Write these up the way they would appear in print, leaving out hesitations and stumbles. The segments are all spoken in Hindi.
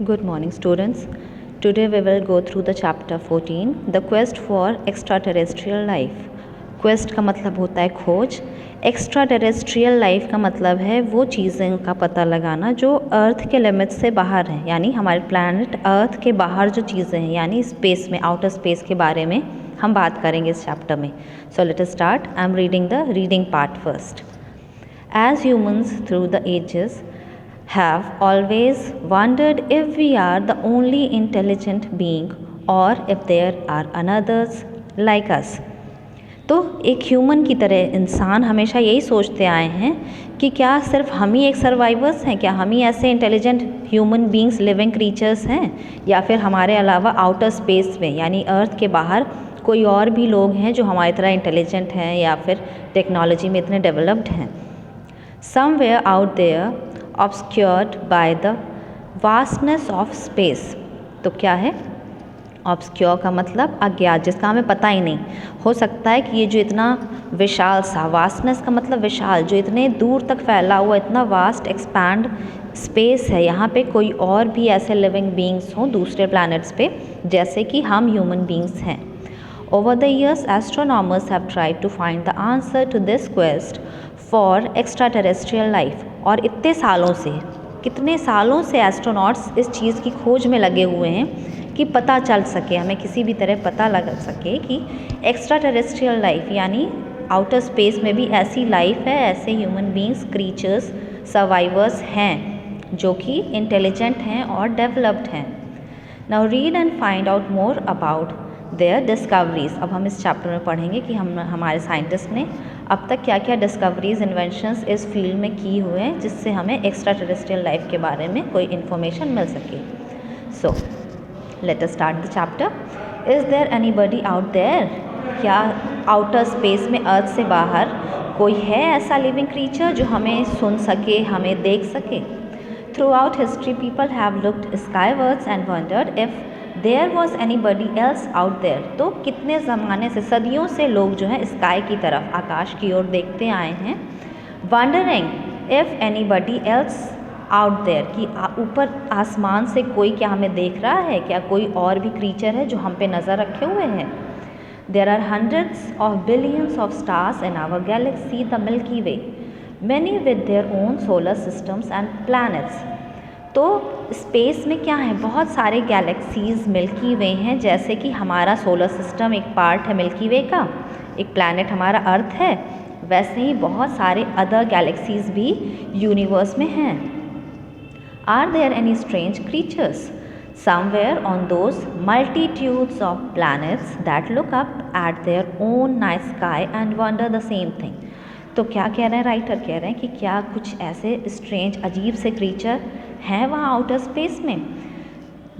Good morning, students. Today we will go through the chapter 14, the quest for extraterrestrial life. Quest का मतलब होता है खोज. Extraterrestrial life का मतलब है वो चीज़ें का पता लगाना जो अर्थ के लिमिट से बाहर हैं, यानी हमारे प्लैनेट अर्थ के बाहर जो चीज़ें हैं, यानी स्पेस में, आउटर स्पेस के बारे में हम बात करेंगे इस चैप्टर में. So let us start. I am reading the reading part first. As humans through the ages have always wondered if we are the only intelligent being or if there are others like us. तो एक ह्यूमन की तरह इंसान हमेशा यही सोचते आए हैं कि क्या सिर्फ हम ही एक सर्वाइवर्स हैं, क्या हम ही ऐसे intelligent human beings, living creatures हैं, या फिर हमारे अलावा आउटर स्पेस में यानी अर्थ के बाहर कोई और भी लोग हैं जो हमारी तरह इंटेलिजेंट हैं या फिर टेक्नोलॉजी में इतने डेवलप्ड हैं. Somewhere out there, obscured by the vastness of space. तो क्या है obscure का मतलब अज्ञात, जिसका हमें पता ही नहीं. हो सकता है कि ये जो इतना विशाल सा, vastness का मतलब विशाल, जो इतने दूर तक फैला हुआ इतना वास्ट एक्सपैंड स्पेस है, यहाँ पे कोई और भी ऐसे लिविंग बींग्स हों दूसरे प्लैनेट्स पे जैसे कि हम ह्यूमन बींग्स हैं. Over the years, astronomers have tried to find the answer to this quest for extraterrestrial life. और इतने सालों से, कितने सालों से एस्ट्रोनॉट्स इस चीज़ की खोज में लगे हुए हैं कि पता चल सके, हमें किसी भी तरह पता लग सके कि एक्स्ट्रा टेरेस्ट्रियल लाइफ यानी आउटर स्पेस में भी ऐसी लाइफ है, ऐसे ह्यूमन बींग्स, क्रीचर्स, सर्वाइवर्स हैं जो कि इंटेलिजेंट हैं और डेवलप्ड हैं. Now read and find out more about their discoveries. अब हम इस चैप्टर में पढ़ेंगे कि हमारे साइंटिस्ट ने अब तक क्या क्या डिस्कवरीज, इन्वेंशंस इस फील्ड में की हुए हैं जिससे हमें एक्स्ट्रा टेरेस्ट्रियल लाइफ के बारे में कोई इन्फॉर्मेशन मिल सके. So let us start the chapter. Is there anybody out there? क्या आउटर स्पेस में अर्थ से बाहर कोई है ऐसा लिविंग क्रीचर जो हमें सुन सके, हमें देख सके? Throughout history people have looked skywards and wondered if there was anybody else out there. तो कितने ज़माने से, सदियों से लोग जो है स्काई की तरफ, आकाश की ओर देखते आए हैं. Wondering if anybody else out there, कि ऊपर आसमान से कोई क्या हमें देख रहा है, क्या कोई और भी क्रीचर है जो हम पे नज़र रखे हुए हैं. There are hundreds of billions of stars in our galaxy the milky way, many with their own solar systems and planets. तो स्पेस में क्या है, बहुत सारे गैलेक्सीज़ मिल्की वे हैं, जैसे कि हमारा सोलर सिस्टम एक पार्ट है मिल्की वे का, एक प्लैनेट हमारा अर्थ है, वैसे ही बहुत सारे अदर गैलेक्सीज़ भी यूनिवर्स में हैं. Are there any strange creatures somewhere on those multitudes of planets that look up at their own night sky and wonder the same thing. तो क्या कह रहे हैं राइटर, कह रहे हैं कि क्या कुछ ऐसे स्ट्रेंज, अजीब से क्रीचर हैं वहाँ आउटर स्पेस में.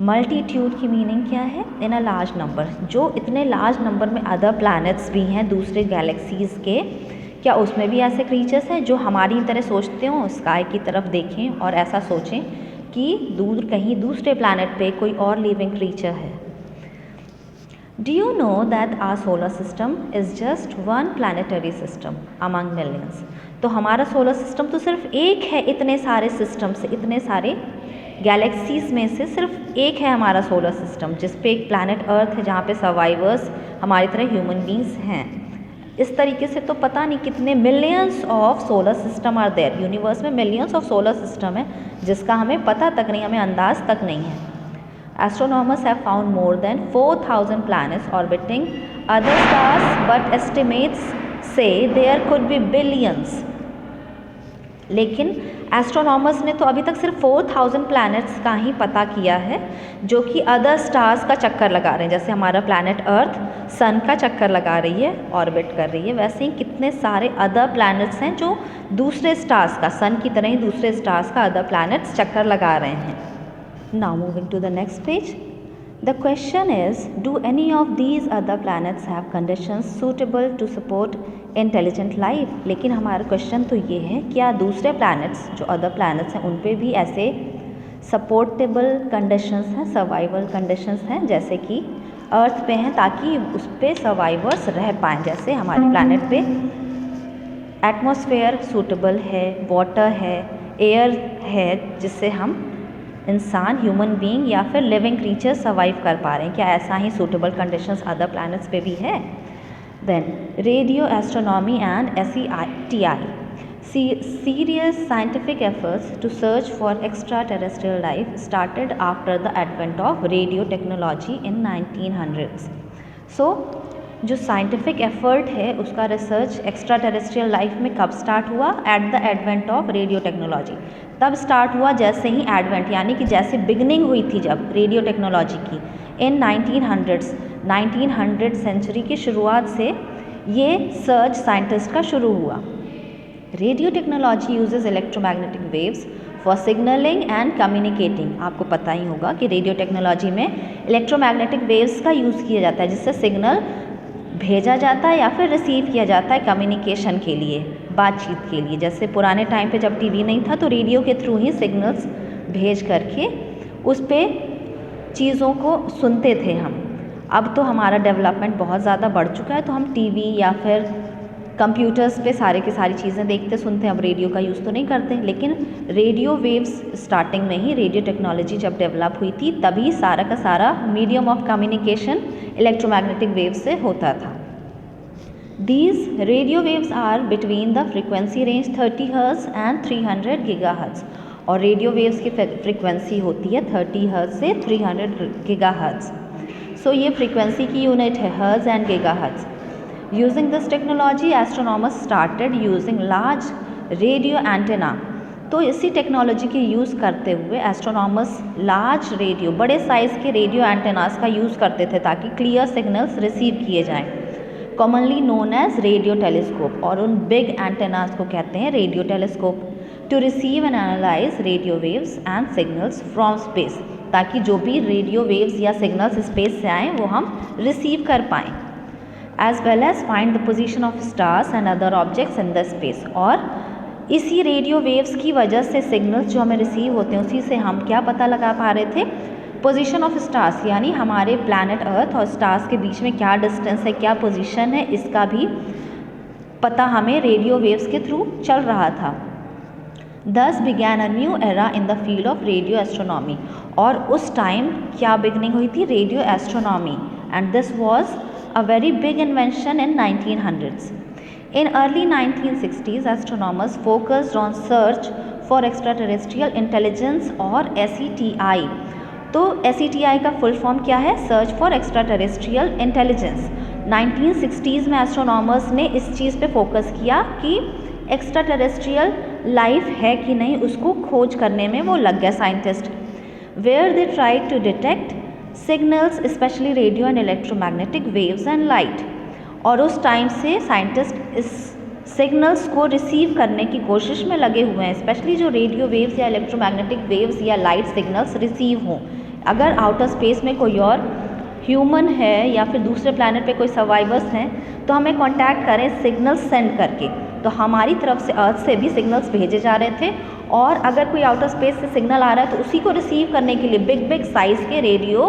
मल्टीट्यूड की मीनिंग क्या है? इन अ लार्ज नंबर, जो इतने लार्ज नंबर में अदर प्लैनेट्स भी हैं दूसरे गैलेक्सीज़ के, क्या उसमें भी ऐसे क्रीचर्स हैं जो हमारी तरह सोचते हों, स्काई की तरफ देखें और ऐसा सोचें कि दूर कहीं दूसरे प्लैनेट पे कोई और लिविंग क्रीचर है. Do you know that our solar system is just one planetary system among millions? तो हमारा सोलर सिस्टम तो सिर्फ एक है इतने सारे सिस्टम से, इतने सारे गैलेक्सीज़ में से सिर्फ एक है हमारा सोलर सिस्टम, जिस पे एक प्लैनेट अर्थ है जहाँ पे सर्वाइवर्स हमारी तरह ह्यूमन बींग्स हैं. इस तरीके से तो पता नहीं कितने millions of solar system are there. Universe में मिलियंस ऑफ सोलर सिस्टम है जिसका हमें पता तक नहीं, हमें अंदाज तक नहीं है. Astronomers have found more than 4,000 planets orbiting other stars, but estimates say there could be billions. लेकिन एस्ट्रोनॉमर्स ने तो अभी तक सिर्फ 4,000 प्लैनेट्स का ही पता किया है जो कि अदर स्टार्स का चक्कर लगा रहे हैं. जैसे हमारा प्लैनेट अर्थ सन का चक्कर लगा रही है, ऑर्बिट कर रही है, वैसे ही कितने सारे अदर प्लैनेट्स हैं जो दूसरे स्टार्स का, सन की तरह ही दूसरे स्टार्स का अदर प्लैनेट्स चक्कर लगा रहे हैं. Now moving to the next page. The question is, do any of these other planets have conditions suitable to support intelligent life? लेकिन हमारा क्वेश्चन तो ये है, क्या दूसरे प्लैनेट्स, जो अदर प्लैनेट्स हैं, उन पे भी ऐसे सपोर्टेबल कंडीशंस हैं, सर्वाइवल कंडीशंस हैं जैसे कि अर्थ पे हैं, ताकि उस पे सर्वाइवर्स रह पाएँ. जैसे हमारे प्लैनेट पे एटमॉस्फेयर सूटेबल है, वाटर है, एयर है, जिससे हम इंसान, ह्यूमन बीइंग या फिर लिविंग क्रीचर सर्वाइव कर पा रहे हैं, क्या ऐसा ही सूटेबल कंडीशंस अदर प्लैनेट्स पे भी है? Then radio astronomy and SETI, serious scientific efforts to search for extraterrestrial life started after the advent of radio technology in 1900s. So जो साइंटिफिक एफर्ट है उसका रिसर्च एक्स्ट्रा टेरेस्ट्रियल लाइफ में कब स्टार्ट हुआ? At the advent of radio technology. तब स्टार्ट हुआ जैसे ही एडवेंट यानी कि जैसे बिगनिंग हुई थी जब रेडियो टेक्नोलॉजी की इन 1900 सेंचुरी की शुरुआत से ये सर्च साइंटिस्ट का शुरू हुआ। Radio technology uses electromagnetic waves for signalling and communicating. आपको पता ही होगा कि रेडियो टेक्नोलॉजी में इलेक्ट्रोमैग्नेटिक वेव्स का यूज़ किया जाता है जिससे सिग्नल भेजा जाता है या फिर रिसीव किया जाता है कम्युनिकेशन के लिए, बातचीत के लिए। जैसे पुराने टाइम पे जब टीवी नहीं था तो रेडियो के थ्रू ही सिग्नल्स भेज करके उस पर चीज़ों को सुनते थे हम। अब तो हमारा डेवलपमेंट बहुत ज़्यादा बढ़ चुका है तो हम टीवी या फिर कंप्यूटर्स पे सारे की सारी चीज़ें देखते सुनते हैं, अब रेडियो का यूज़ तो नहीं करते। लेकिन रेडियो वेव्स स्टार्टिंग में ही रेडियो टेक्नोलॉजी जब डेवलप हुई थी तभी सारा का सारा medium of communication electromagnetic waves से होता था। These radio waves are between the frequency range 30 hertz and 300 gigahertz, और रेडियो वेव्स की फ्रिक्वेंसी होती है 30 हर्ट्ज से 300 गीगाहर्ट्ज। सो ये फ्रिक्वेंसी की यूनिट है hertz and gigahertz. Using this technology, astronomers started using large radio antenna. तो इसी टेक्नोलॉजी के यूज़ करते हुए एस्ट्रोनॉमर्स लार्ज रेडियो, बड़े साइज़ के रेडियो एंटेनास का यूज़ करते थे ताकि क्लियर सिग्नल्स रिसीव किए जाएं। Commonly known as radio telescope, और उन बिग एंटेनास को कहते हैं radio telescope. To receive and analyse radio waves and signals from space, ताकि जो भी रेडियो वेव्स या सिग्नल्स स्पेस से आएँ वो हम रिसीव कर पाएँ। as well as find the position of stars and other objects in the space। और इसी रेडियो वेव्स की वजह से सिग्नल्स जो हमें रिसीव होते हैं उसी से हम क्या पता लगा पा रहे थे? पोजीशन ऑफ स्टार्स, यानी हमारे प्लैनेट अर्थ और स्टार्स के बीच में क्या डिस्टेंस है, क्या पोजीशन है, इसका भी पता हमें रेडियो वेव्स के थ्रू चल रहा था। Thus began a new era in the field of radio astronomy। और उस टाइम क्या बिगनिंग हुई थी? Radio astronomy, and this was a very big invention in 1900s। In early 1960s, astronomers focused on search for extraterrestrial intelligence और SETI। तो SETI का फुल फॉर्म क्या है? Search for extraterrestrial intelligence. 1960s में एस्ट्रोनॉमर्स ने इस चीज़ पे फोकस किया कि एक्स्ट्राटेरेस्ट्रियल लाइफ है कि नहीं, उसको खोज करने में वो लग गया scientist. Where they try to detect signals specially radio and electromagnetic waves and light. और उस टाइम से साइंटिस्ट इस सिग्नल्स को रिसीव करने की कोशिश में लगे हुए हैं, स्पेशली जो रेडियो वेव्स या इलेक्ट्रोमैग्नेटिक वेव्स या लाइट सिग्नल्स रिसीव हों। अगर आउटर स्पेस में कोई और ह्यूमन है या फिर दूसरे प्लैनेट पे कोई सर्वाइवर्स हैं तो हमें कांटेक्ट करें सिग्नल्स सेंड करके। तो हमारी तरफ से अर्थ से भी सिग्नल्स भेजे जा रहे थे, और अगर कोई आउटर स्पेस से सिग्नल आ रहा है तो उसी को रिसीव करने के लिए बिग बिग साइज़ के रेडियो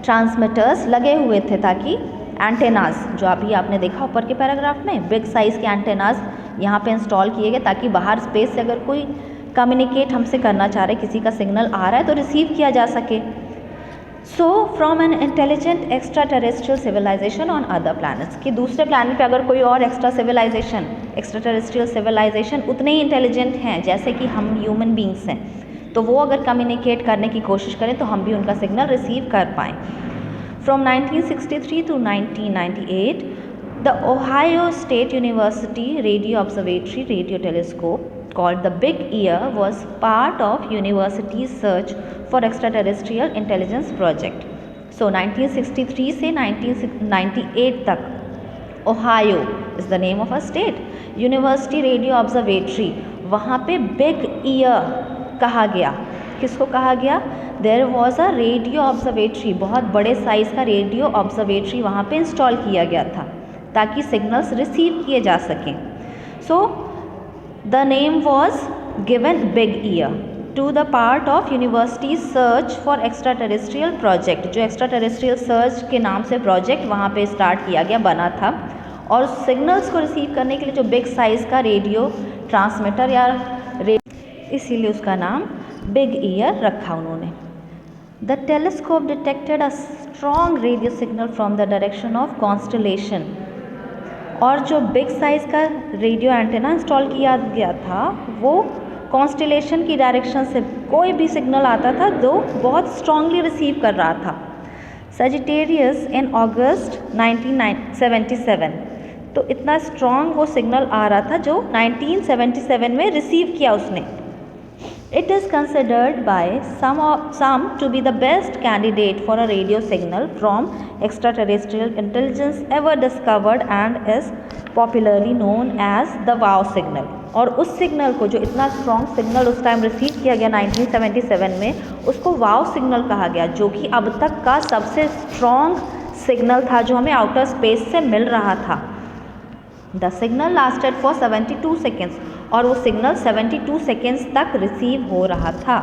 ट्रांसमीटर्स लगे हुए थे, ताकि एंटेनास जो अभी आपने देखा ऊपर के पैराग्राफ में, बिग साइज़ के एंटेनास यहाँ पे इंस्टॉल किए गए ताकि बाहर स्पेस से अगर कोई कम्युनिकेट हमसे करना चाह रहे, किसी का सिग्नल आ रहा है तो रिसीव किया जा सके। So from an intelligent extraterrestrial civilisation on other planets, कि दूसरे प्लैनेट पे अगर कोई और एक्स्ट्रा टेरेस्ट्रियल सिविलाइजेशन उतने ही इंटेलिजेंट हैं जैसे कि हम ह्यूमन बींग्स हैं, तो वो अगर कम्युनिकेट करने की कोशिश करें तो हम भी उनका सिग्नल रिसीव कर पाएँ। From 1963 to 1998, the Ohio State University Radio Observatory radio telescope called the Big Ear was part of university's search for extraterrestrial intelligence project। So 1963 से 1998 तक Ohio is the name of a state, university radio observatory, वहाँ पे बिग ईयर कहा गया। किसको कहा गया? There was a radio observatory, बहुत बड़े साइज़ का रेडियो ऑब्जर्वेटरी वहाँ पे इंस्टॉल किया गया था ताकि सिग्नल्स रिसीव किए जा सकें। So the name was given big ear to the part of university search for extraterrestrial project. जो एक्स्ट्रा टेरेस्ट्रियल सर्च के नाम से प्रोजेक्ट वहाँ पे स्टार्ट किया गया, बना था, और सिग्नल्स को रिसीव करने के लिए जो बिग साइज़ का रेडियो ट्रांसमीटर या इसीलिए उसका नाम बिग ईयर रखा उन्होंने। The telescope detected a strong radio signal from the direction of constellation. और जो बिग साइज़ का रेडियो एंटेना इंस्टॉल किया गया था वो कॉन्स्टलेशन की डायरेक्शन से कोई भी सिग्नल आता था जो बहुत स्ट्रांगली रिसीव कर रहा था। सजिटेरियस इन अगस्त 1977, तो इतना स्ट्रॉन्ग वो सिग्नल आ रहा था जो 1977 में रिसीव किया उसने। It is considered by some to be the best candidate for a radio signal from extraterrestrial intelligence ever discovered and is popularly known as the wow signal। और उस सिग्नल को, जो इतना स्ट्रॉन्ग सिग्नल उस टाइम रिसीव किया गया 1977 में, उसको वाव सिग्नल कहा गया, जो कि अब तक का सबसे स्ट्रॉन्ग सिग्नल था जो हमें आउटर स्पेस से मिल रहा था। The signal lasted for 72 seconds, और वो सिग्नल 72 सेकेंड्स तक रिसीव हो रहा था,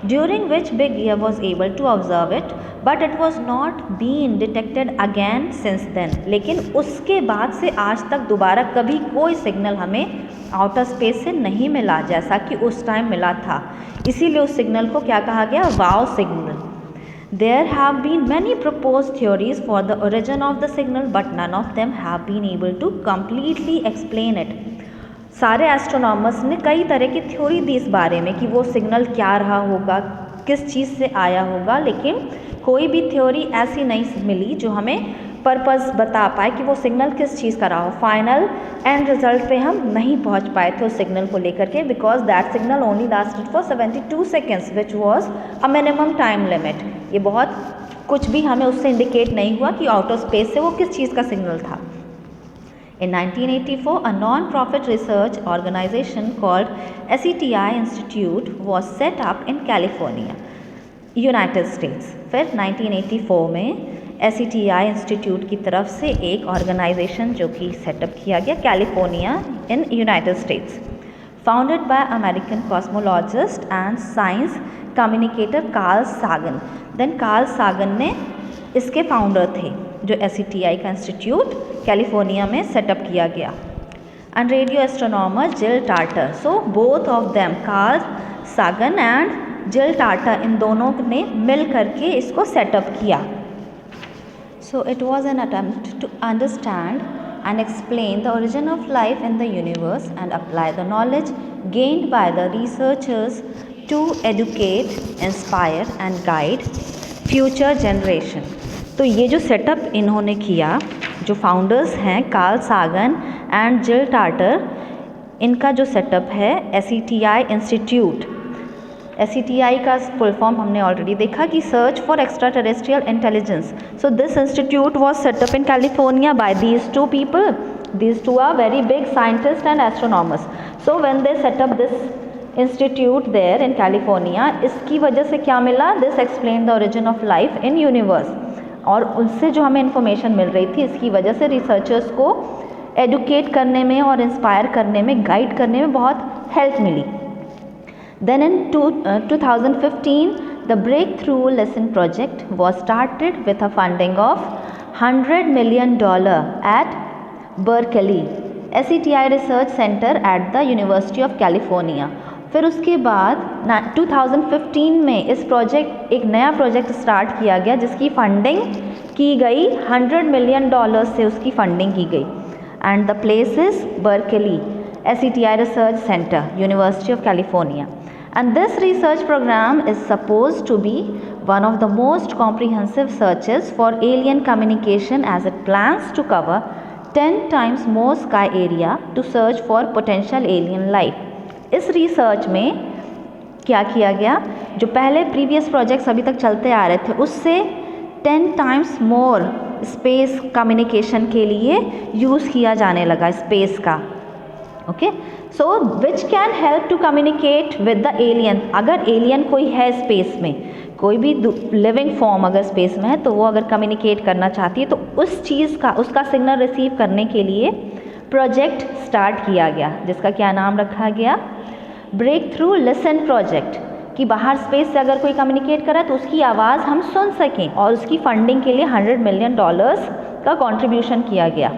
during which big ear was able to observe it but it was not been detected again since then. लेकिन उसके बाद से आज तक दोबारा कभी कोई सिग्नल हमें आउटर स्पेस से नहीं मिला जैसा कि उस टाइम मिला था, इसीलिए उस सिग्नल को क्या कहा गया, वाव signal. There have been many proposed theories for the origin of the signal, but none of them have been able to completely explain it। सारे एस्ट्रोनॉमर्स ने कई तरह की थ्योरी दी इस बारे में कि वो सिग्नल क्या रहा होगा, किस चीज़ से आया होगा, लेकिन कोई भी थ्योरी ऐसी नहीं मिली जो हमें पर्पस बता पाए कि वो सिग्नल किस चीज़ का रहा हो। फाइनल एंड रिजल्ट पे हम नहीं पहुंच पाए थे उस सिग्नल को लेकर के, because that signal only lasted for 72 seconds which was a minimum time limit. ये बहुत कुछ भी हमें उससे इंडिकेट नहीं हुआ कि आउटर स्पेस से वो किस चीज़ का सिग्नल था। In 1984, a non-profit research organization called SETI Institute was set up in California, United States। फिर 1984 में SETI इंस्टीट्यूट की तरफ से एक ऑर्गेनाइजेशन जो कि सेटअप किया गया California in United States, founded by American cosmologist and science communicator Carl Sagan. Then Carl Sagan ने इसके फाउंडर थे, जो SETI का इंस्टीट्यूट कैलिफोर्निया में सेटअप किया गया, and radio astronomer Jill Tarter. So both of them, Carl Sagan and Jill Tarter, इन दोनों ने मिल करके इसको सेटअप किया। So it was an attempt to understand and explain the origin of life in the universe and apply the knowledge gained by the researchers to educate, inspire and guide future generation। तो ये जो सेटअप इन्होंने किया, जो फाउंडर्स हैं Carl Sagan and Jill Tarter, इनका जो सेटअप है SETI इंस्टीट्यूट। SETI का फुल फॉर्म हमने ऑलरेडी देखा कि search for extraterrestrial intelligence. So this institute was set up in California by these two people. These two are very big scientist and astronomers. So when they set up this institute there in California, इसकी वजह से क्या मिला, this explain the origin of life in universe. और उनसे जो हमें इन्फॉर्मेशन मिल रही थी, इसकी वजह से रिसर्चर्स को एडुकेट करने में और इंस्पायर करने में, गाइड करने में बहुत help milli. Then in 2015, the Breakthrough Lesson Project was started with a funding of $100 million at Berkeley SETI Research Center at the University of California। फिर उसके बाद 2015 में इस प्रोजेक्ट, एक नया प्रोजेक्ट स्टार्ट किया गया जिसकी फंडिंग की गई $100 million से, उसकी फंडिंग की गई। And the place is Berkeley SETI Research Center, University of California। And this research program is supposed to be one of the most comprehensive searches for alien communication, as it plans to cover 10 times more sky area to search for potential alien life। इस रिसर्च में क्या किया गया, जो पहले प्रीवियस प्रोजेक्ट्स अभी तक चलते आ रहे थे उससे 10 times मोर स्पेस कम्युनिकेशन के लिए यूज़ किया जाने लगा स्पेस का। Okay, so which can help to communicate with the alien. अगर एलियन कोई है स्पेस में, कोई भी लिविंग फॉर्म अगर स्पेस में है, तो वो अगर कम्युनिकेट करना चाहती है तो उस चीज़ का, उसका सिग्नल रिसीव करने के लिए प्रोजेक्ट स्टार्ट किया गया, जिसका क्या नाम रखा गया, ब्रेक थ्रू लिसन प्रोजेक्ट। कि बाहर स्पेस से अगर कोई कम्युनिकेट करे तो उसकी आवाज़ हम सुन सकें, और उसकी फंडिंग के लिए $100 million का कंट्रीब्यूशन किया गया।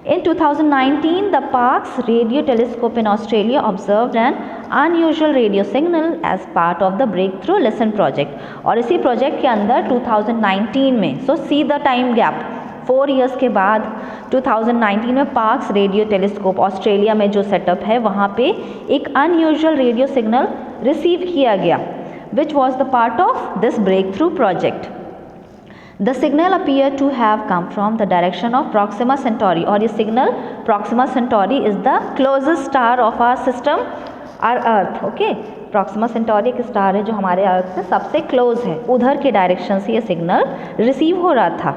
In 2019, the Parkes Radio Telescope in Australia observed an unusual radio signal as part of the breakthrough listen project। और इसी प्रोजेक्ट के अंदर 2019 में, so see the time gap, 4 years के बाद 2019 में पार्क्स रेडियो टेलीस्कोप ऑस्ट्रेलिया में जो सेटअप है वहाँ पे एक अनयूजुअल रेडियो सिग्नल रिसीव किया गया, which was the part of this breakthrough project. The signal appear to have come from the direction of Proxima Centauri, और ये signal Proxima Centauri is the closest star of our system, our earth. Okay, Proxima Centauri एक स्टार है जो हमारे अर्थ से सबसे क्लोज है, उधर के डायरेक्शन से ये सिग्नल रिसीव हो रहा था।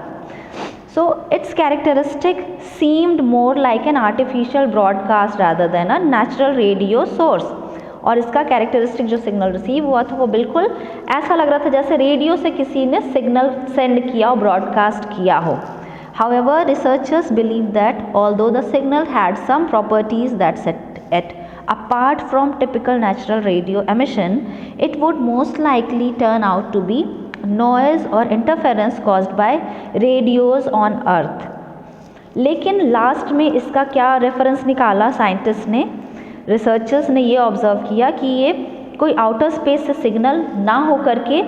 So its characteristic seemed more like an artificial broadcast rather than a natural radio source। और इसका कैरेक्टरिस्टिक जो सिग्नल रिसीव हुआ था वो बिल्कुल ऐसा लग रहा था जैसे रेडियो से किसी ने सिग्नल सेंड किया और ब्रॉडकास्ट किया हो। However, researchers believe that although the signal had some properties that set it apart from typical natural radio emission, it would most likely turn out to be noise or interference caused by radios on earth। लेकिन लास्ट में इसका क्या रेफरेंस निकाला साइंटिस्ट ने, रिसर्चर्स ने ये ऑब्जर्व किया कि ये कोई आउटर स्पेस से सिग्नल ना हो करके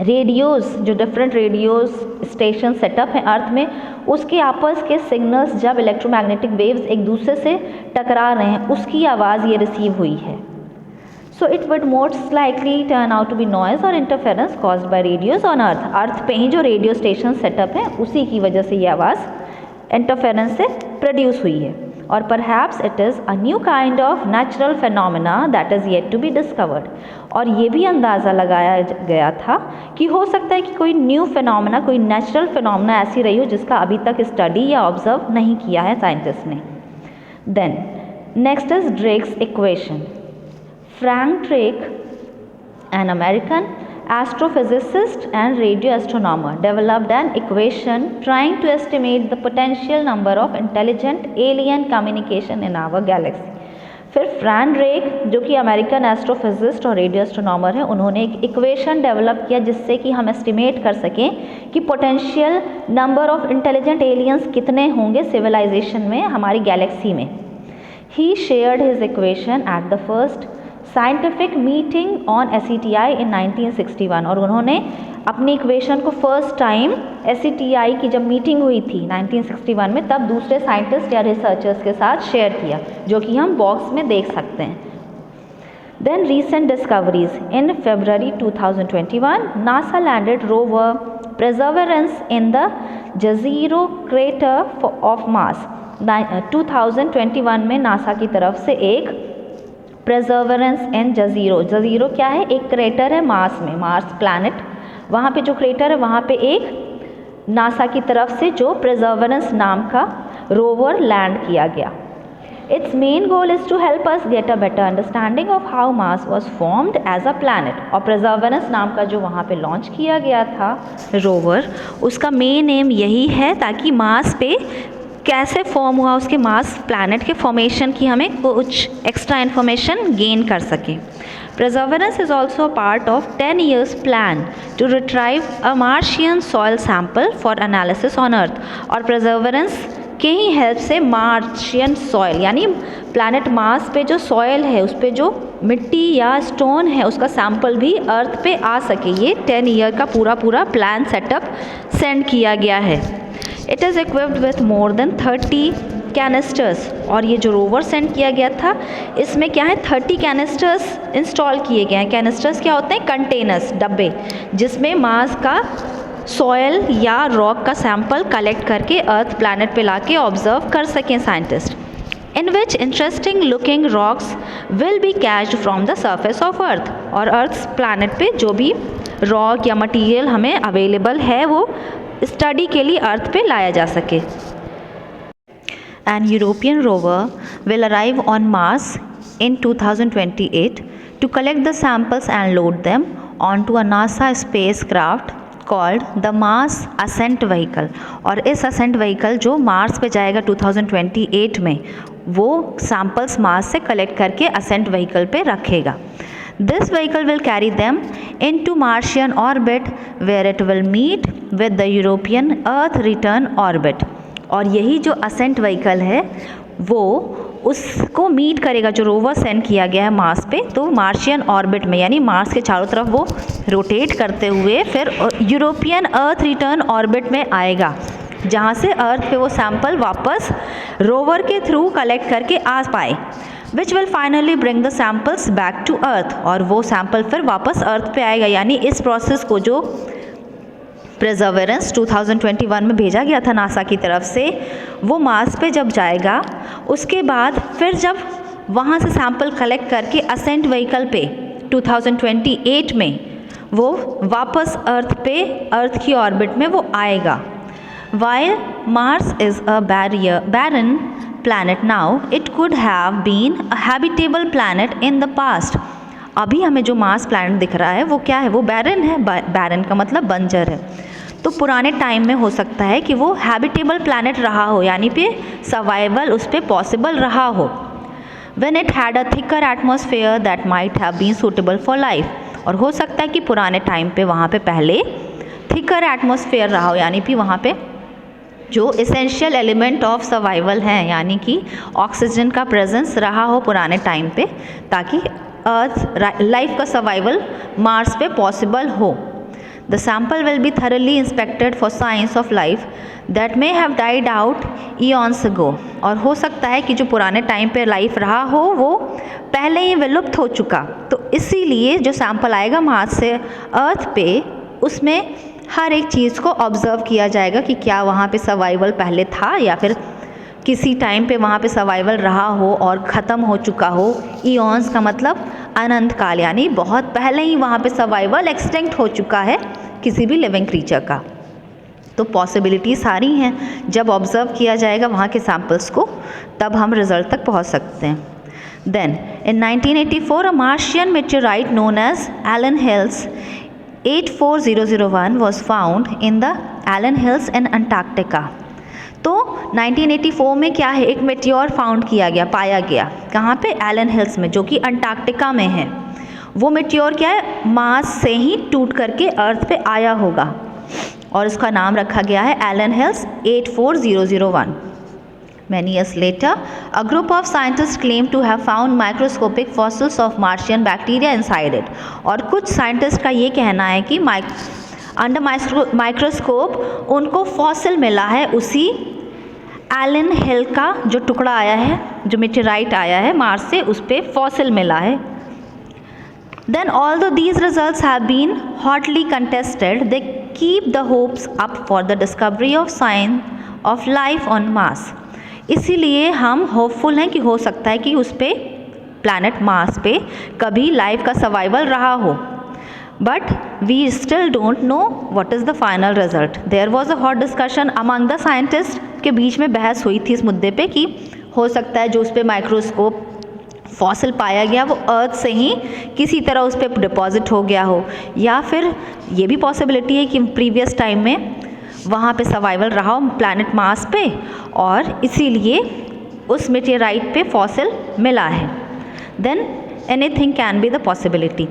रेडियोज़, जो डिफरेंट रेडियोज़ स्टेशन सेटअप हैं अर्थ में, उसके आपस के सिग्नल्स जब इलेक्ट्रोमैग्नेटिक वेव्स एक दूसरे से टकरा रहे हैं उसकी आवाज़ ये रिसीव हुई है। So it would most likely turn out to be noise और interference caused by radios on Earth. Earth पे ही जो रेडियो स्टेशन सेटअप है उसी की वजह से ये आवाज़ इंटरफेरेंस से प्रोड्यूस हुई है। और perhaps it is a new kind of natural phenomena that is yet to be discovered. और ये भी अंदाज़ा लगाया गया था कि हो सकता है कि कोई न्यू फिनोमेना, कोई नेचुरल फिनोमेना ऐसी रही हो जिसका अभी तक स्टडी या ऑब्जर्व नहीं किया है साइंटिस्ट ने। Then next is Drake's equation. Frank Drake, an American astrophysicist and radio astronomer, developed an equation trying to estimate the potential number of intelligent alien communication in our galaxy। फिर फ्रैंक ड्रेक जो कि अमेरिकन एस्ट्रोफिजिस्ट और रेडियो एस्ट्रोनॉमर हैं, उन्होंने एक इक्वेशन डेवलप किया जिससे कि हम एस्टिमेट कर सकें कि potential number of intelligent aliens कितने होंगे सिविलाइजेशन में, हमारी गैलेक्सी में। He shared his equation at the first scientific meeting on SETI in 1961। और उन्होंने अपनी इक्वेशन को फर्स्ट टाइम SETI की जब मीटिंग हुई थी 1961 में, तब दूसरे साइंटिस्ट या रिसर्चर्स के साथ शेयर किया, जो कि हम बॉक्स में देख सकते हैं। Then recent discoveries. In February 2021 NASA landed rover Perseverance in the Jezero crater of Mars. 2021 में नासा की तरफ से एक परसेवरेंस इन जज़ीरो, जज़ीरो क्या है, एक क्रेटर है मार्स में, मार्स प्लैनेट, वहाँ पे जो क्रेटर है वहाँ पे एक नासा की तरफ से जो परसेवरेंस नाम का रोवर लैंड किया गया। Its main goal is to help us get a better understanding of how Mars was formed as a planet. और परसेवरेंस नाम का जो वहाँ पे लॉन्च किया गया था रोवर, उसका मेन एम यही है ताकि मार्स पे कैसे फॉर्म हुआ, उसके मार्स प्लैनेट के फॉर्मेशन की हमें कुछ एक्स्ट्रा इन्फॉर्मेशन गेन कर सकें। Perseverance is also a part of 10 years plan to retrieve a Martian soil sample for analysis on Earth। और Perseverance के ही हेल्प से मार्शियन सॉइल यानी प्लैनेट मार्स पे जो सॉइल है उस पे जो मिट्टी या स्टोन है उसका सैंपल भी अर्थ पे आ सके, ये 10 ईयर का पूरा प्लान सेटअप सेंड किया गया है। It is equipped with more than 30 canisters. और ये जो रोवर सेंड किया गया था इसमें क्या है, 30 कैनिस्टर्स इंस्टॉल किए गए हैं। कैनिस्टर्स क्या होते हैं, कंटेनर्स, डब्बे, जिसमें मार्स का सॉयल या रॉक का सैंपल कलेक्ट करके अर्थ प्लैनेट पे लाके ऑब्जर्व कर सकें scientist. in which interesting looking rocks will be cached from the surface of earth। और अर्थ प्लैनेट पे जो भी रॉक या मटेरियल हमें अवेलेबल है वो स्टडी के लिए अर्थ पे लाया जा सके। An European rover will arrive on Mars in 2028 to collect the samples and load them onto a NASA spacecraft called the Mars Ascent Vehicle। और इस असेंट व्हीकल जो मार्स पे जाएगा 2028 में, वो सैम्पल्स मार्स से कलेक्ट करके असेंट व्हीकल पे रखेगा। This vehicle will carry them into Martian orbit where it will meet with the European Earth return orbit। और यही जो असेंट व्हीकल है वो उसको मीट करेगा, जो रोवर सेंड किया गया है मार्स पे, तो मार्शियन ऑर्बिट में यानी मार्स के चारों तरफ वो रोटेट करते हुए फिर यूरोपियन अर्थ रिटर्न ऑर्बिट में आएगा, जहाँ से अर्थ पे वो सैंपल वापस रोवर के थ्रू कलेक्ट करके आ पाए, which will finally bring the samples back to earth, और वो सैंपल फिर वापस अर्थ पे आएगा। यानी इस प्रोसेस को जो परसेवरेंस 2021 में भेजा गया था नासा की तरफ से, वो मार्स पे जब जाएगा, उसके बाद फिर जब वहाँ से सैंपल कलेक्ट करके असेंट व्हीकल पे 2028 में वो वापस अर्थ पे, अर्थ की ऑर्बिट में वो आएगा। While Mars is a barren planet now, it could have been a habitable planet in the past. अभी हमें जो मार्स प्लैनेट दिख रहा है वो क्या है? वो बैरन है। बैरन का मतलब बंजर है। तो पुराने टाइम में हो सकता है कि वो हैबिटेबल प्लैनेट रहा हो, यानी पे सर्वाइवल उस पर पॉसिबल रहा हो। When it had a thicker atmosphere that might have been suitable for life. और हो सकता है कि पुराने टाइम पे वहाँ पे पहले थिकर एटमॉस्फेयर रहा हो, यानी कि वहाँ पे जो एसेंशियल एलिमेंट ऑफ सर्वाइवल हैं, यानी कि ऑक्सीजन का प्रेजेंस रहा हो पुराने टाइम पे, ताकि अर्थ लाइफ का सर्वाइवल मार्स पे पॉसिबल हो। The sample will be thoroughly inspected for science of life that may have died out aeons ago. और हो सकता है कि जो पुराने टाइम पे लाइफ रहा हो वो पहले ही विलुप्त हो चुका, तो इसीलिए जो सैम्पल आएगा मार्स से अर्थ पे, उसमें हर एक चीज़ को ऑब्ज़र्व किया जाएगा कि क्या वहाँ पे सर्वाइवल पहले था या फिर किसी टाइम पे वहाँ पे सर्वाइवल रहा हो और ख़त्म हो चुका हो। ईऑन्स का मतलब अनंत काल, यानी बहुत पहले ही वहाँ पे सर्वाइवल एक्सटिंक्ट हो चुका है किसी भी लिविंग क्रीचर का। तो पॉसिबिलिटी सारी हैं, जब ऑब्ज़र्व किया जाएगा वहाँ के सैम्पल्स को तब हम रिज़ल्ट तक पहुँच सकते हैं। Then in 1984 a Martian meteorite known as Allan Hills 84001 was found in the Allen Hills in Antarctica। तो 1984 में क्या है, एक मेटियोर फाउंड किया गया, पाया गया। कहाँ पे? एलन हिल्स में, जो कि अंटार्कटिका में है। वो मेटियोर क्या है? मार्स से ही टूट करके अर्थ पे आया होगा और उसका नाम रखा गया है Elon Hills 84001। Many years later, a group of scientists claim to have found microscopic fossils of Martian bacteria inside it। और कुछ साइंटिस्ट का ये कहना है कि अंडर माइक्रोस्कोप उनको फॉसिल मिला है उसी एलन हिल का, जो टुकड़ा आया है, जो मेटेराइट आया है मार्स से, उस पर फॉसिल मिला है। Then although these results have been hotly contested, they keep the hopes up for the discovery of sign of life on Mars। इसीलिए हम होपफुल हैं कि हो सकता है कि उस पे प्लैनेट मार्स पे कभी लाइफ का सर्वाइवल रहा हो, but we still don't know what is the final result. There was a hot discussion among the scientist के बीच में बहस हुई थी इस मुद्दे पे कि हो सकता है जो उस पर माइक्रोस्कोप फॉसिल पाया गया वो अर्थ से ही किसी तरह उस पर डिपॉजिट हो गया हो, या फिर ये भी पॉसिबिलिटी है कि प्रीवियस टाइम में वहाँ पे सर्वाइवल रहा हो प्लैनेट मार्स पे और इसीलिए उस मेटेराइट पे फॉसिल मिला है। Than anything can be the possibility.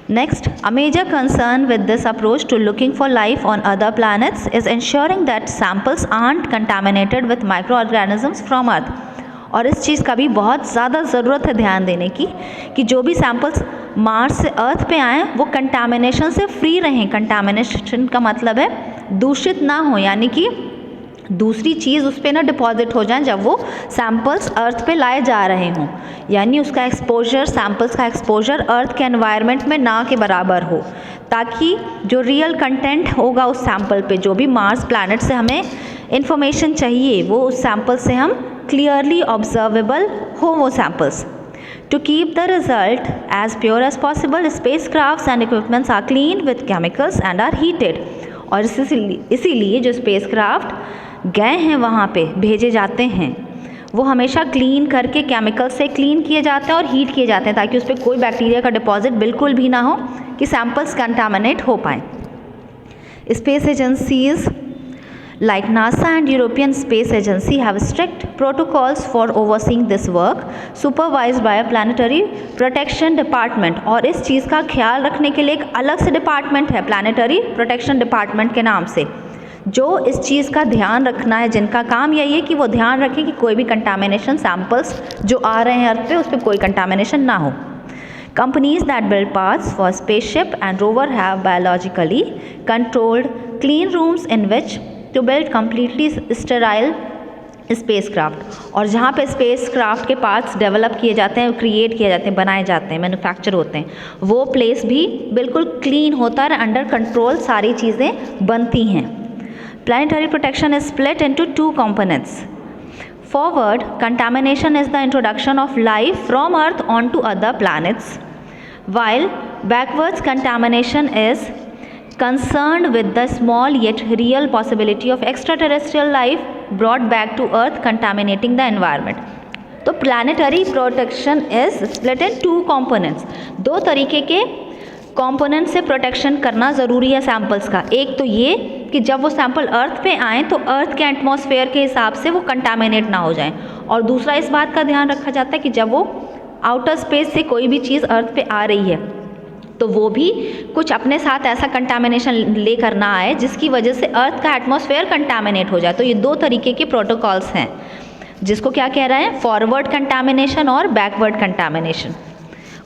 Next, a major concern with this approach to looking for life on other planets is ensuring that samples aren't contaminated with microorganisms from Earth। और इस चीज़ का भी बहुत ज़्यादा ज़रूरत है ध्यान देने की कि जो भी सैम्पल्स मार्स से अर्थ पे आएँ वो कंटामिनेशन से फ्री रहें। कंटामिनेशन का मतलब है दूषित ना हो, यानी कि दूसरी चीज़ उस पर ना डिपॉजिट हो जाए जब वो सैम्पल्स अर्थ पे लाए जा रहे हों, यानी उसका एक्सपोजर, सैम्पल्स का एक्सपोजर अर्थ के एनवायरनमेंट में ना के बराबर हो, ताकि जो रियल कंटेंट होगा उस सैम्पल पे, जो भी मार्स प्लैनेट से हमें इंफॉर्मेशन चाहिए, वो उस सैम्पल से हम क्लियरली ऑब्जर्वेबल हो वो samples. To keep the result as pure as possible, spacecrafts and equipments are cleaned with chemicals and are heated। और इसीलिए जो स्पेसक्राफ्ट गए हैं वहाँ पे भेजे जाते हैं वो हमेशा क्लीन करके केमिकल से क्लीन किए जाते हैं और हीट किए जाते हैं, ताकि उस पर कोई बैक्टीरिया का डिपॉजिट बिल्कुल भी ना हो कि सैम्पल्स कंटामिनेट हो पाएँ। Space agencies like NASA and European Space Agency have strict protocols for overseeing this work, supervised by a planetary protection department। और इस चीज़ का ख्याल रखने के लिए एक अलग से डिपार्टमेंट है, प्लानिटरी प्रोटेक्शन डिपार्टमेंट के नाम से, जो इस चीज़ का ध्यान रखना है, जिनका काम यही है कि वो ध्यान रखें कि कोई भी कंटामिनेशन सैंपल्स जो आ रहे हैं अर्थ पे उस पर कोई कंटामिनेशन ना हो। Companies that build parts for spaceship and rover have biologically controlled clean rooms in which to build completely sterile spacecraft। और जहाँ पे स्पेसक्राफ्ट के पार्ट्स डेवलप किए जाते हैं, क्रिएट किए जाते हैं, बनाए जाते हैं, मैन्युफैक्चर होते हैं, वो प्लेस भी बिल्कुल क्लीन होता है, अंडर कंट्रोल सारी चीज़ें बनती हैं। Planetary protection is split into 2 components। Forward contamination is the introduction of life from Earth onto other planets, while backwards contamination is concerned with the small yet real possibility of extraterrestrial life brought back to Earth contaminating the environment। तो planetary protection is split in 2 components। 2 तरीके के कंपोनेंट से प्रोटेक्शन करना ज़रूरी है सैंपल्स का। एक तो ये कि जब वो सैंपल अर्थ पे आएँ तो अर्थ के एटमॉस्फेयर के हिसाब से वो कंटामिनेट ना हो जाएं, और दूसरा इस बात का ध्यान रखा जाता है कि जब वो आउटर स्पेस से कोई भी चीज़ अर्थ पे आ रही है तो वो भी कुछ अपने साथ ऐसा कंटामिनेशन लेकर ना आए जिसकी वजह से अर्थ का एटमॉस्फेयर कंटामिनेट हो जाए। तो ये 2 तरीके के प्रोटोकॉल्स हैं, जिसको क्या कह रहे हैं, फॉरवर्ड कंटामिनेशन और backward contamination.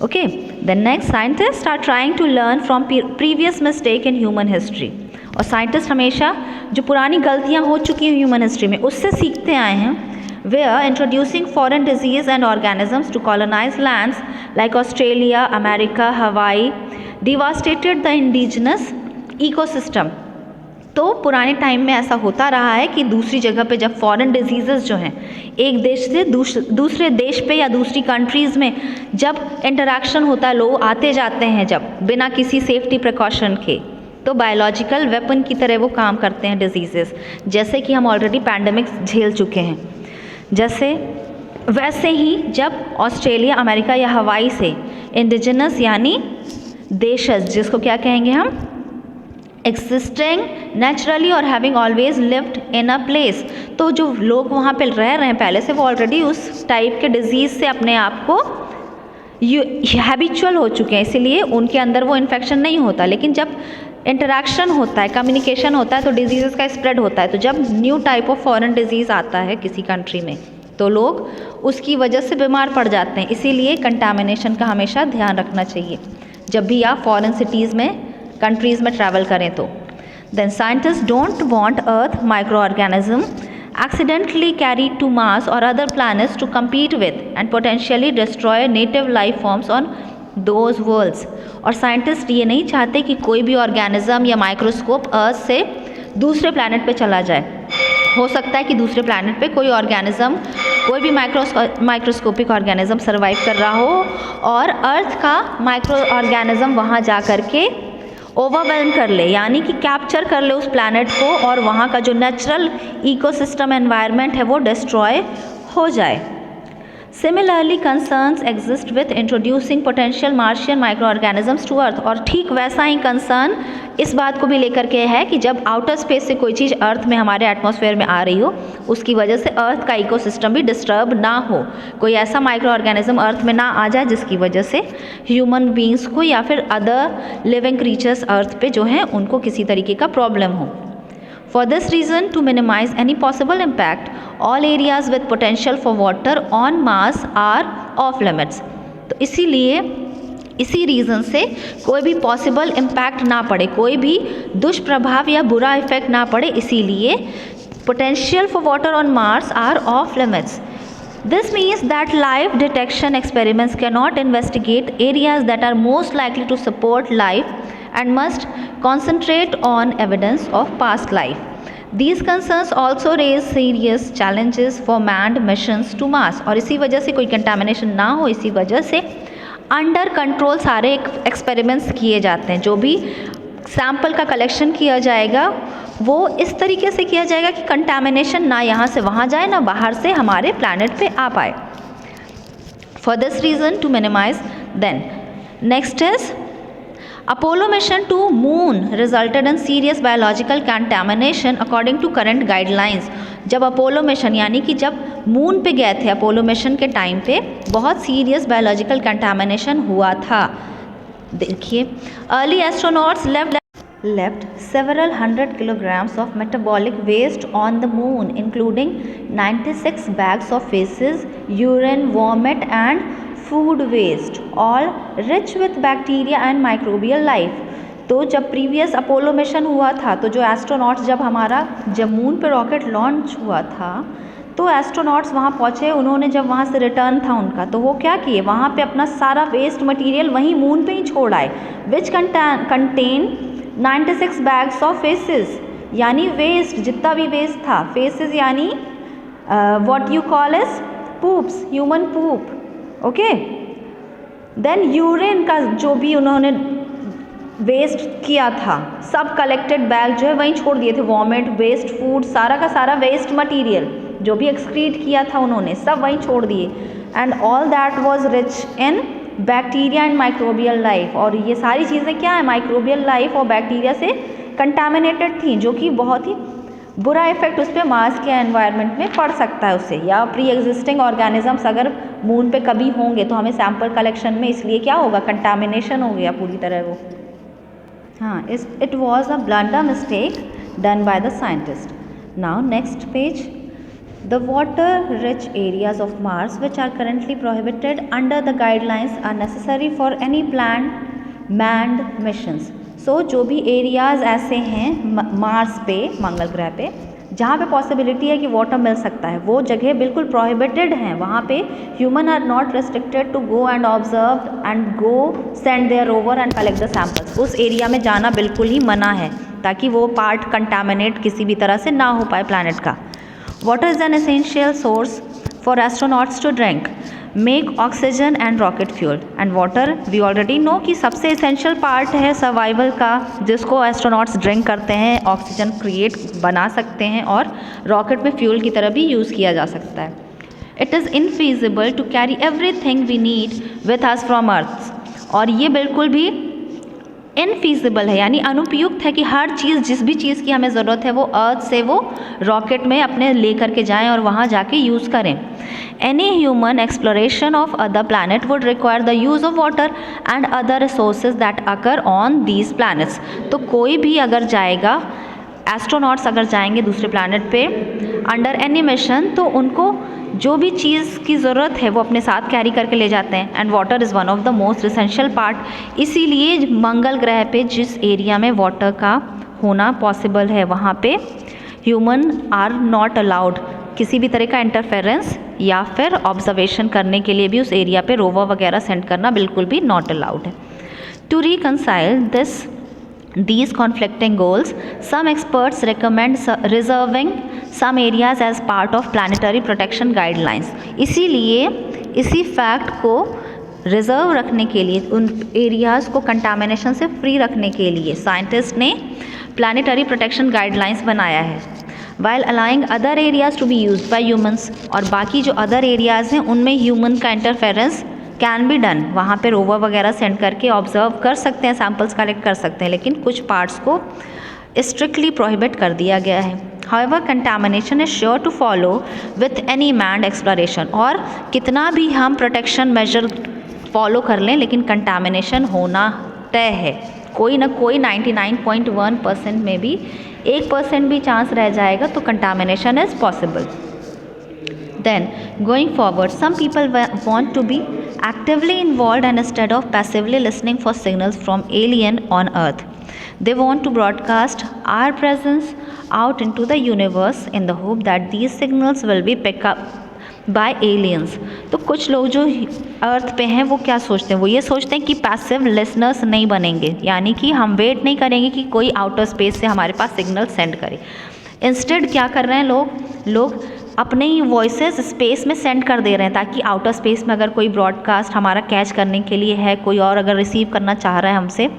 Okay, the next scientists are trying to learn from previous mistake in human history। और साइंटिस्ट हमेशा जो पुरानी गलतियां हो चुकी हैं ह्यूमन हिस्ट्री में उससे सीखते आए हैं। Where introducing foreign disease and organisms to colonize lands like Australia, America, Hawaii devastated the indigenous ecosystem। तो पुराने टाइम में ऐसा होता रहा है कि दूसरी जगह पे जब फॉरेन डिजीज़ेस जो हैं एक देश से दूसरे देश पे या दूसरी कंट्रीज़ में जब इंटरेक्शन होता है, लोग आते जाते हैं जब बिना किसी सेफ्टी प्रिकॉशन के, तो बायोलॉजिकल वेपन की तरह वो काम करते हैं डिजीज़ेस। जैसे कि हम ऑलरेडी पैंडमिक्स झेल चुके हैं, जैसे वैसे ही जब ऑस्ट्रेलिया, अमेरिका या हवाई से इंडिजिनस यानी देशज, जिसको क्या कहेंगे हम, एक्सिस्टिंग नेचुरली और having always lived in a place, तो जो लोग वहाँ पे रह रहे हैं पहले से वो ऑलरेडी उस टाइप के डिजीज़ से अपने आप को हैबिचुअल हो चुके हैं, इसीलिए उनके अंदर वो इन्फेक्शन नहीं होता। लेकिन जब इंटरेक्शन होता है, कम्युनिकेशन होता है, तो डिजीज़ का स्प्रेड होता है। तो जब new type of foreign disease आता है किसी कंट्री में तो लोग उसकी वजह से बीमार पड़ जाते हैं। इसीलिए कंटामिनेशन का हमेशा ध्यान रखना चाहिए जब भी आप फॉरेन सिटीज़ में, कंट्रीज़ में ट्रैवल करें तो। Then scientist don't want earth micro organism accidentally carried to Mars or other planets to compete with and potentially destroy native life forms on those worlds। और साइंटिस्ट ये नहीं चाहते कि कोई भी ऑर्गेनिज्म या माइक्रोस्कोप अर्थ से दूसरे प्लैनेट पे चला जाए। हो सकता है कि दूसरे प्लैनेट पे कोई ऑर्गेनिज्म, कोई भी माइक्रोस्कोपिक ऑर्गेनिज्म सर्वाइव कर रहा हो और अर्थ का माइक्रो ऑर्गेनिज्म वहाँ जा कर के ओवरवेल्म कर ले, यानी कि कैप्चर कर ले उस प्लैनेट को और वहाँ का जो नेचुरल इकोसिस्टम एनवायरनमेंट है वो डिस्ट्रॉय हो जाए। Similarly concerns exist with introducing potential Martian micro organisms to earth. और ठीक वैसा ही कंसर्न इस बात को भी लेकर के है कि जब आउटर स्पेस से कोई चीज़ अर्थ में, हमारे एटमॉस्फेयर में आ रही हो, उसकी वजह से अर्थ का इकोसिस्टम भी डिस्टर्ब ना हो, कोई ऐसा माइक्रो ऑर्गेनिज्म अर्थ में ना आ जाए जिसकी वजह से ह्यूमन बींग्स को या फिर अदर लिविंग क्रीचर्स अर्थ पे जो हैं उनको किसी तरीके का प्रॉब्लम हो। For this reason, to minimize any possible impact, all areas with potential for water on Mars are off limits। तो इसीलिए इसी रीज़न से कोई भी पॉसिबल इम्पैक्ट ना पड़े, कोई भी दुष्प्रभाव या बुरा इफेक्ट ना पड़े, इसीलिए potential for water on Mars are off limits। This means that life detection experiments cannot investigate areas that are most likely to support life and must concentrate on evidence of past life। These concerns also raise serious challenges for manned missions to Mars। और इसी वजह से कोई कंटामिनेशन ना हो, इसी वजह से अंडर कंट्रोल सारे एक्सपेरिमेंट्स किए जाते हैं। जो भी सैंपल का कलेक्शन किया जाएगा वो इस तरीके से किया जाएगा कि कंटामिनेशन ना यहाँ से वहाँ जाए, ना बाहर से हमारे प्लैनेट पे आ पाए। For this reason to minimise, then next is Apollo mission to Moon resulted in serious biological contamination according to current guidelines। जब अपोलो मिशन यानी कि जब मून पे गए थे अपोलो मिशन के टाइम पे बहुत सीरियस बायोलॉजिकल कंटामिनेशन हुआ था। देखिए, early astronauts left left several hundred kilograms of metabolic waste on the moon, including 96 bags of feces, urine, vomit, and food waste, all rich with bacteria and microbial life. तो जब प्रीवियस अपोलो मिशन हुआ था, तो जो एस्ट्रोनॉट्स जब मून पे रॉकेट लॉन्च हुआ था, तो एस्ट्रोनॉट्स वहाँ पहुँचे, उन्होंने जब वहाँ से रिटर्न था उनका, तो वो क्या किए, वहाँ पे अपना सारा वेस्ट मटेरियल वहीं मून पे ही छोड़ आए, which contain 96 bags of faeces, यानी वेस्ट, जितना भी वेस्ट था, फेसेस यानी what you call as poops, human poop, okay. Then urine का जो भी उन्होंने वेस्ट किया था, सब कलेक्टेड बैग जो है वहीं छोड़ दिए थे, वॉमिट, वेस्ट फूड, सारा का सारा वेस्ट मटेरियल जो भी एक्सक्रीट किया था उन्होंने सब वहीं छोड़ दिए। And all that was rich in bacteria and microbial life, और ये सारी चीज़ें क्या है, माइक्रोबियल लाइफ और बैक्टीरिया से कंटामिनेटेड थी, जो कि बहुत ही बुरा इफेक्ट उस पर मार्स के एनवायरनमेंट में पड़ सकता है उससे, या प्री एग्जिस्टिंग ऑर्गेनिजम्स अगर मून पे कभी होंगे तो हमें सैम्पल कलेक्शन में इसलिए क्या होगा, कंटामिनेशन हो गया पूरी तरह वो। हाँ, it was a blunder mistake done by the scientist. Now next page. The water-rich areas of Mars, which are currently prohibited under the guidelines, are necessary for any planned manned missions. So जो भी एरियाज़ ऐसे हैं मार्स पे, मंगल ग्रह पे, जहाँ पे पॉसिबिलिटी है कि वाटर मिल सकता है, वो जगह बिल्कुल प्रोहिबिटेड हैं, वहाँ पे human are not restricted to go and observe and go send their rover and collect the samples. उस एरिया में जाना बिल्कुल ही मना है, ताकि वो पार्ट कंटामिनेट किसी भी तरह से ना हो पाए प्लानट का। Water is an essential source for astronauts to drink, make oxygen and rocket fuel. And water, we already know कि सबसे essential part है सर्वाइवल का, जिसको एस्ट्रोनॉट्स ड्रिंक करते हैं, ऑक्सीजन क्रिएट बना सकते हैं और रॉकेट में फ्यूल की तरह भी यूज़ किया जा सकता है। It is infeasible to carry everything we need with us from Earth. और ये बिल्कुल भी इनफीजिबल है, यानी अनुपयुक्त है कि हर चीज़, जिस भी चीज़ की हमें ज़रूरत है वो अर्थ से वो रॉकेट में अपने ले करके जाएं और वहाँ जाके यूज़ करें। Any human exploration of other planet would require the use of water and other resources that occur on these planets. तो कोई भी अगर जाएगा, एस्ट्रोनॉट्स अगर जाएंगे दूसरे प्लैनेट पे अंडर एनी मिशन, तो उनको जो भी चीज़ की ज़रूरत है वो अपने साथ कैरी करके ले जाते हैं। And water is one of the most essential part. इसीलिए मंगल ग्रह पे जिस एरिया में वाटर का होना पॉसिबल है, वहाँ पे ह्यूमन आर नॉट अलाउड किसी भी तरह का इंटरफेरेंस या फिर ऑब्जर्वेशन करने के लिए भी उस एरिया पे रोवर वगैरह सेंड करना बिल्कुल भी नॉट अलाउड है। To reconcile these conflicting goals, some experts recommend reserving some areas as part of planetary protection guidelines. इसीलिए इसी फैक्ट को रिजर्व रखने के लिए, उन एरियाज़ को कंटामिनेशन से फ्री रखने के लिए साइंटिस्ट ने प्लानिटरी प्रोटेक्शन गाइडलाइंस बनाया है। while allowing other areas to be used by humans, और बाकी जो अदर एरियाज़ हैं उनमें ह्यूमन का इंटरफेरेंस कैन बी डन, वहाँ पे रोवर वगैरह सेंड करके ऑब्जर्व कर सकते हैं, सैम्पल्स कलेक्ट कर सकते हैं, लेकिन कुछ पार्ट्स को स्ट्रिक्टली प्रोहिबिट कर दिया गया है। However contamination is sure to follow with any manned exploration, और कितना भी हम प्रोटेक्शन मेजर फॉलो कर लें, लेकिन कंटामिनेशन होना तय है। कोई ना कोई 99.1% में भी 1% भी चांस रह जाएगा तो contamination is possible. Then, going forward, some people want to be actively involved and instead of passively listening for signals from alien on Earth. They want to broadcast our presence out into the universe in the hope that these signals will be picked up by aliens. तो कुछ लोग जो अर्थ पे हैं वो क्या सोचते हैं, वो ये सोचते हैं कि पैसिव लिसनर्स नहीं बनेंगे, यानी कि हम वेट नहीं करेंगे कि कोई आउटर स्पेस से हमारे पास सिग्नल सेंड करे। इंस्टेड क्या कर रहे हैं लोग अपने ही वॉइसेस स्पेस में सेंड कर दे रहे हैं, ताकि आउटर स्पेस में अगर कोई ब्रॉडकास्ट हमारा कैच करने के लिए है, कोई और अगर रिसीव करना चाह रहा है हमसे,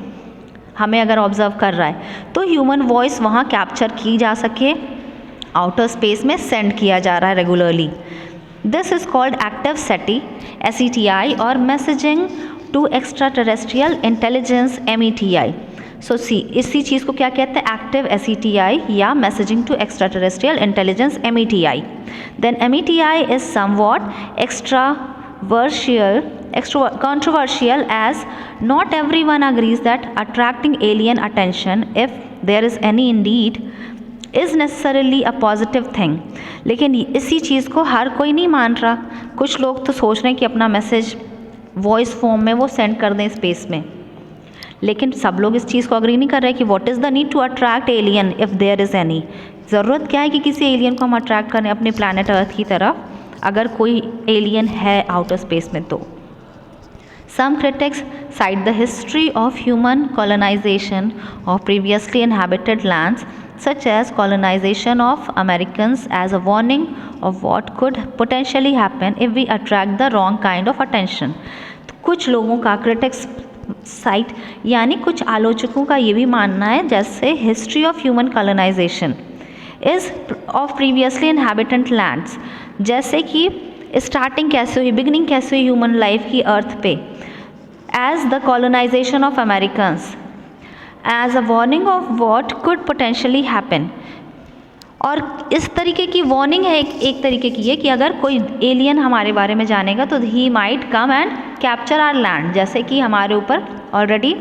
हमें अगर ऑब्जर्व कर रहा है, तो ह्यूमन वॉइस वहाँ कैप्चर की जा सके, आउटर स्पेस में सेंड किया जा रहा है regularly. This is called active SETI और messaging to extraterrestrial intelligence METI। सो इसी चीज़ को क्या कहते हैं, एक्टिव SETI या messaging to extraterrestrial intelligence METI। Then METI is somewhat एक्स्ट्रावर्शियल controversial as not everyone agrees that attracting alien attention, if there is any indeed, is necessarily a positive thing. लेकिन इसी चीज़ को हर कोई नहीं मान रहा. कुछ लोग तो सोच रहे हैं कि अपना मैसेज वॉइस फॉर्म में वो सेंड कर दें स्पेस में, लेकिन सब लोग इस चीज़ को अग्री नहीं कर रहे कि what is the need to attract alien if there is any. ज़रूरत क्या है कि किसी एलियन को हम अट्रैक्ट करें अपने प्लानट अर्थ की तरफ, अगर कोई एलियन है आउटर स्पेस में तो. Some critics cite the history of human colonization of previously inhabited lands, such as colonization of Americans, as a warning of what could potentially happen if we attract the wrong kind of attention. तो कुछ लोगों का critics साइट यानी कुछ आलोचकों का ये भी मानना है जैसे history of human colonisation is of previously inhabitant lands, जैसे कि स्टार्टिंग कैसे हुई, बिगनिंग कैसे हुई ह्यूमन लाइफ की अर्थ पे, as the colonisation of Americans, as a warning of what could potentially happen. और इस तरीके की वार्निंग है एक तरीके की है कि अगर कोई एलियन हमारे बारे में जानेगा तो ही might come and capture our land. जैसे कि हमारे ऊपर ऑलरेडी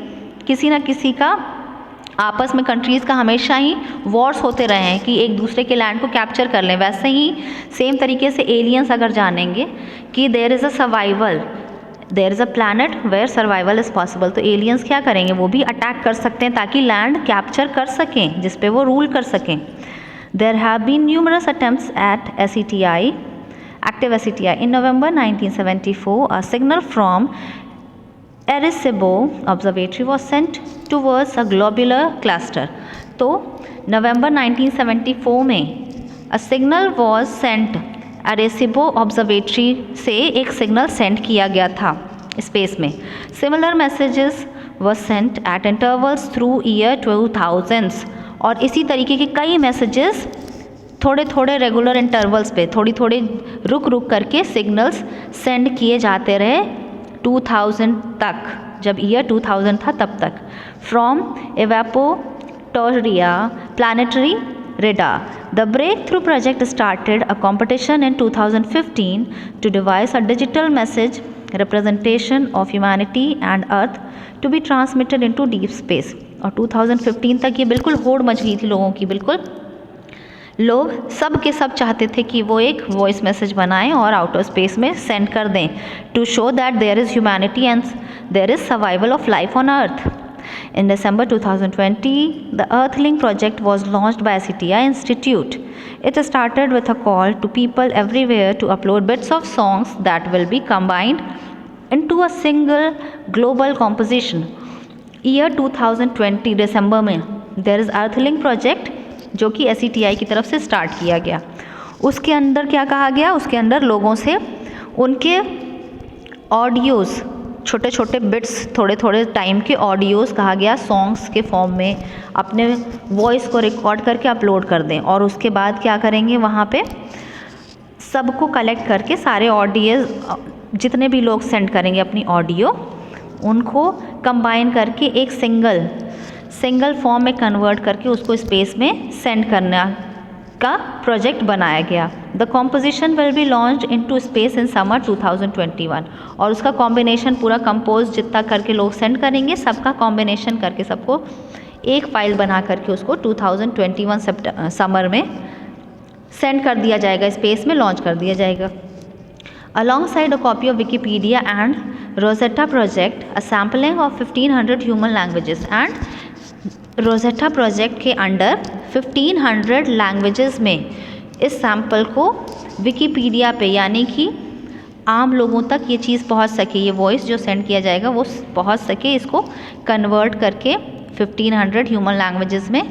किसी ना किसी का आपस में कंट्रीज़ का हमेशा ही वॉर्स होते रहे हैं कि एक दूसरे के लैंड को कैप्चर कर लें, वैसे ही सेम तरीके से एलियंस अगर जानेंगे कि there is a survival, there is a planet where survival is possible, तो एलियंस क्या करेंगे, वो भी अटैक कर सकते हैं ताकि लैंड कैप्चर कर सकें जिस पे वो रूल कर सकें. There have been numerous attempts at SETI, active SETI. In November 1974, a signal from Arecibo Observatory was sent towards a globular cluster. तो नवंबर 1974 में a signal was sent, Arecibo Observatory से एक सिग्नल सेंड किया गया था स्पेस में. Similar messages were sent at intervals through year 2000s. और इसी तरीके के कई मैसेजेस थोड़े थोड़े रेगुलर इंटरवल्स पे थोड़ी थोड़ी रुक रुक करके सिग्नल्स सेंड किए जाते रहे 2000 तक, जब ईयर 2000 था तब तक. From Evpatoria planetary radar. The breakthrough project started a competition in 2015 to devise a digital message representation of humanity and Earth to be transmitted into deep space. और 2015 तक ये बिल्कुल होड़ मच गई थी लोगों की, बिल्कुल लोग सब के सब चाहते थे कि वो एक वॉइस मैसेज बनाएं और आउटर स्पेस में सेंड कर दें to show that there is humanity and there is survival of life on earth. In December 2020, the Earthlink project was launched by SETI Institute. It started with a call to people everywhere to upload bits of songs that will be combined into a single global composition. Year 2020 दिसंबर में there is Earthlink project जो कि SETI की तरफ से स्टार्ट किया गया. उसके अंदर क्या कहा गया, उसके अंदर लोगों से उनके ऑडियोज़, छोटे छोटे बिट्स, थोड़े थोड़े टाइम के ऑडियोज़ कहा गया सॉन्ग्स के फॉर्म में अपने वॉइस को रिकॉर्ड करके अपलोड कर दें. और उसके बाद क्या करेंगे, वहाँ पे सबको कलेक्ट करके सारे ऑडियो जितने भी लोग सेंड करेंगे अपनी ऑडियो, उनको कंबाइन करके एक सिंगल फॉर्म में कन्वर्ट करके उसको स्पेस में सेंड करना का प्रोजेक्ट बनाया गया. The composition will be launched into space in summer 2021. और उसका कॉम्बिनेशन पूरा कंपोज जितना करके लोग सेंड करेंगे सबका कॉम्बिनेशन करके सबको एक फाइल बना करके उसको 2021 समर में सेंड कर दिया जाएगा, स्पेस में लॉन्च कर दिया जाएगा. Alongside a copy of Wikipedia and Rosetta Project, a sampling of 1500 human languages. And Rosetta Project के अंडर 1500 लैंग्वेजेस में इस सैम्पल को विकीपीडिया पे यानी कि आम लोगों तक ये चीज़ पहुंच सके, ये वॉइस जो सेंड किया जाएगा वो पहुंच सके, इसको कन्वर्ट करके 1500 ह्यूमन लैंग्वेजेस में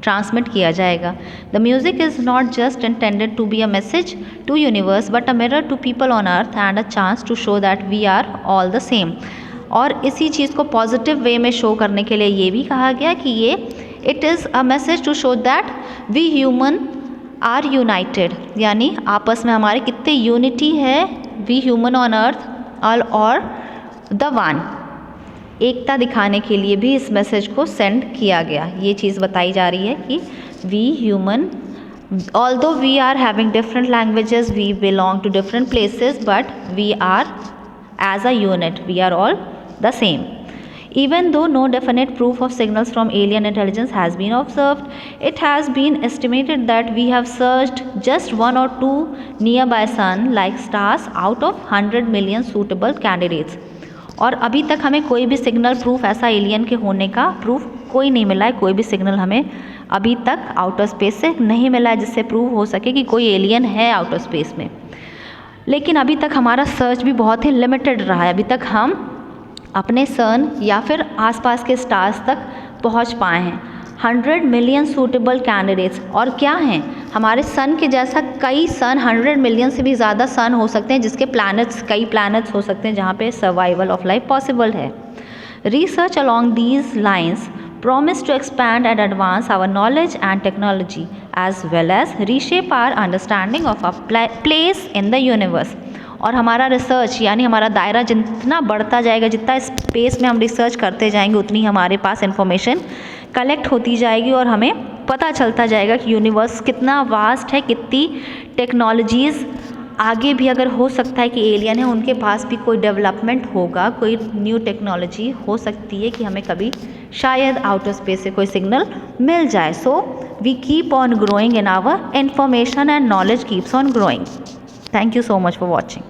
ट्रांसमिट किया जाएगा. The music is not just intended to be a message to universe but a mirror to people on earth and a chance to show that we are all the same. और इसी चीज़ को पॉजिटिव वे में शो करने के लिए ये भी कहा गया कि ये it is a message to show that we human are united, यानी आपस में हमारे कितने यूनिटी है, we human on earth all are the one. एकता दिखाने के लिए भी इस मैसेज को सेंड किया गया. ये चीज़ बताई जा रही है कि we human although we are having different languages, we belong to different places, but we are as a unit. We are all the same. Even though no definite proof of signals from alien intelligence has been observed, it has been estimated that we have searched just 1 or 2 nearby sun-like stars out of 100 million suitable candidates. और अभी तक हमें कोई भी सिग्नल प्रूफ ऐसा एलियन के होने का प्रूफ कोई नहीं मिला है. कोई भी सिग्नल हमें अभी तक आउटर स्पेस से नहीं मिला है जिससे प्रूव हो सके कि कोई एलियन है आउटर स्पेस में. लेकिन अभी तक हमारा सर्च भी बहुत ही लिमिटेड रहा है. अभी तक हम अपने सन या फिर आसपास के स्टार्स तक पहुंच पाए हैं. 100 मिलियन सूटेबल कैंडिडेट्स. और क्या हैं, हमारे सन के जैसा कई सन, 100 मिलियन से भी ज़्यादा सन हो सकते हैं जिसके प्लैनेट्स, कई प्लैनेट्स हो सकते हैं जहाँ पे सर्वाइवल ऑफ लाइफ पॉसिबल है. Research along these lines promise to expand and advance our knowledge and technology as well as reshape our understanding of our place in the universe. और हमारा रिसर्च यानी हमारा दायरा जितना बढ़ता जाएगा, जितना स्पेस में हम रिसर्च करते जाएंगे, उतनी हमारे पास इंफॉर्मेशन कलेक्ट होती जाएगी और हमें पता चलता जाएगा कि यूनिवर्स कितना वास्ट है, कितनी टेक्नोलॉजीज़ आगे भी अगर हो सकता है कि एलियन है उनके पास भी कोई डेवलपमेंट होगा, कोई न्यू टेक्नोलॉजी हो सकती है कि हमें कभी शायद आउटर स्पेस से कोई सिग्नल मिल जाए. So we keep on growing in our information and knowledge keeps on growing. Thank you so much for watching.